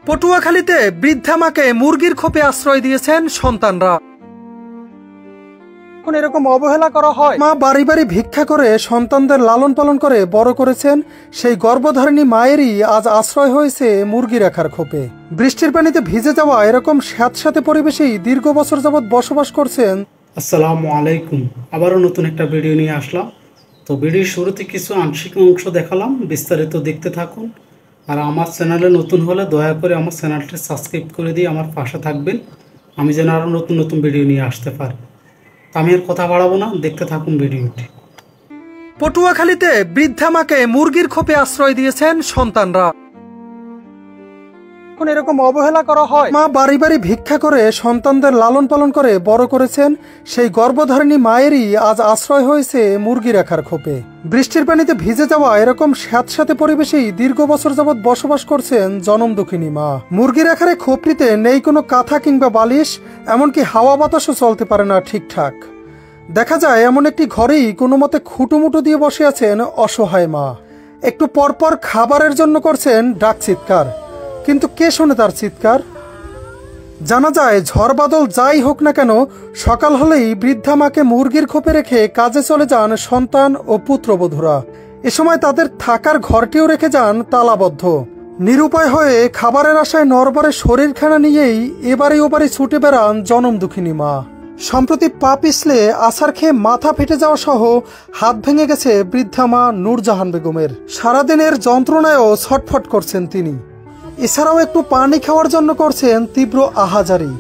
পটুয়াখালীতে বৃদ্ধা মাকে মুরগির খোপে আশ্রয় দিয়েছেন সন্তানরা। এখন এরকম অবহেলা করা হয়। মা বাড়ি বাড়ি ভিক্ষা করে সন্তানদের লালন পালন করে বড় করেছেন, সেই গর্ভধারিণী মায়েরই আজ আশ্রয় হয়েছে মুরগি রাখার খোপে। বৃষ্টির পানিতে ভিজে যাওয়া এরকম স্যাঁতস্যাঁতে পরিবেশেই দীর্ঘ বছর যাবৎ বসবাস করছেন। আসসালামু আলাইকুম, আবারও নতুন একটা ভিডিও নিয়ে আসলাম। তো ভিডিওর শুরুতে কিছু আংশিক অংশ দেখালাম, বিস্তারিত দেখতে থাকুন। আর আমার চ্যানেলে নতুন হলে দয়া করে আমার চ্যানেলটি সাবস্ক্রাইব করে দিয়ে আমার পাশে থাকবেন, আমি যেন আরও নতুন নতুন ভিডিও নিয়ে আসতে পারি। তো আমি আর কথা বাড়াবো না, দেখতে থাকুন ভিডিওটি। পটুয়াখালীতে বৃদ্ধা মাকে মুরগির খোপে আশ্রয় দিয়েছেন সন্তানরা। এখন এরকম অবহেলা করা হয়। মা বাড়ি বাড়ি ভিক্ষা করে সন্তানদের লালন পালন করে বড় করেছেন, সেই গর্ভধারিণী মায়েরই আজ আশ্রয় হয়েছে মুরগি রাখার খোপে। বৃষ্টির পানিতে ভিজে যাওয়া এরকম স্যাঁতস্যাঁতে পরিবেশেই দীর্ঘ বছর যাবৎ বসবাস করছেন জনম দুঃখিনী মা। মুরগি রাখার এই খোপটিতে নেই কোনো কাঁথা কিংবা বালিশ, এমনকি হাওয়া বাতাসও চলতে পারে না ঠিকঠাক। দেখা যায় এমন একটি ঘরেই কোনো মতে খুঁটুমুটু দিয়ে বসে আছেন অসহায় মা। একটু পরপর খাবারের জন্য করছেন ডাক চিৎকার, কিন্তু কে শোনে তার চিৎকার? জানা যায় ঝড় বাদল যাই হোক না কেন, সকাল হলেই বৃদ্ধা মাকে মুরগির খোপে রেখে কাজে চলে যান সন্তান ও পুত্রবধূরা। এ সময় তাদের থাকার ঘরটিও রেখে যান তালাবদ্ধ। নিরুপায় হয়ে খাবারের আশায় নরবরে শরীরখানা নিয়েই এবারে ওবারে ছুটে বেড়ান জনম দুঃখিনী মা। সম্প্রতি পা পিছলে আছাড় খেয়ে মাথা ফেটে যাওয়া সহ হাত ভেঙে গেছে বৃদ্ধা মা নূরজাহান বেগমের। সারাদিনের যন্ত্রণায়ও ছটফট করছেন তিনি। এছাড়াও একটু পানি খাওয়ার জন্য করছেন তীব্র আহাজারি,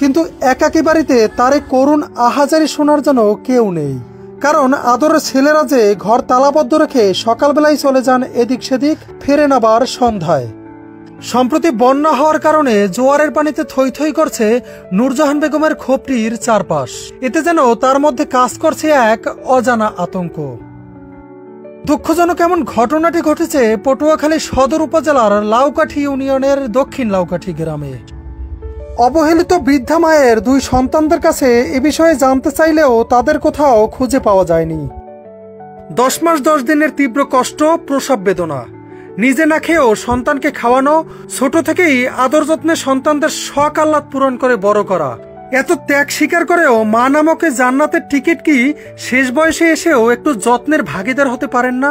কিন্তু একাকী বাড়িতে তার এই করুণ আহাজারি শোনার জন্য কেউ নেই। কারণ আদরের ছেলেরা যে ঘর তালাবদ্ধ রেখে সকালবেলায় চলে যান এদিক সেদিক, ফেরেন আবার সন্ধ্যায়। সম্প্রতি বন্যা হওয়ার কারণে জোয়ারের পানিতে থই থই করছে নূরজাহান বেগমের খোপটির চারপাশ। এতে যেন তার মধ্যে কাজ করছে এক অজানা আতঙ্ক। দুঃখজনক এমন ঘটনাটি ঘটেছে পটুয়াখালী সদর উপজেলার লাউকাঠি ইউনিয়নের দক্ষিণ লাউকাঠি গ্রামে। অবহেলিত বৃদ্ধা মায়ের দুই সন্তানদের কাছে এ বিষয়ে জানতে চাইলেও তাদের কোথাও খুঁজে পাওয়া যায়নি। 10 মাস 10 দিনের তীব্র কষ্ট, প্রসব বেদনা, নিজে না খেয়েও সন্তানকে খাওয়ানো, ছোট থেকেই আদর যত্নে সন্তানদের শখ আহ্লাদ পূরণ করে বড় করা, এত ত্যাগ স্বীকার করেও মা নামকে জান্নাতের টিকিট কি শেষ বয়সে এসেও একটু যত্নের ভাগীদার হতে পারেন না?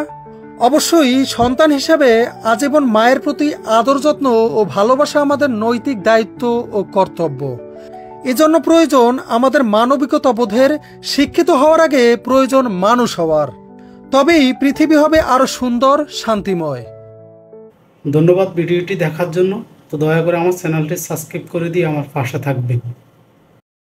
অবশ্যই সন্তান হিসাবে আজীবন মায়ের প্রতি আদর যত্ন ও ভালোবাসা আমাদের নৈতিক দায়িত্ব ও কর্তব্য। এজন্য প্রয়োজন আমাদের মানবিকতা বোধের, শিক্ষিত হওয়ার আগে প্রয়োজন মানুষ হওয়ার। তবেই পৃথিবী হবে আরো সুন্দর, শান্তিময়। ধন্যবাদ ভিডিওটি দেখার জন্য। তো দয়া করে আমার চ্যানেলটি সাবস্ক্রাইব করে দিয়ে আমার পাশে থাকবেন।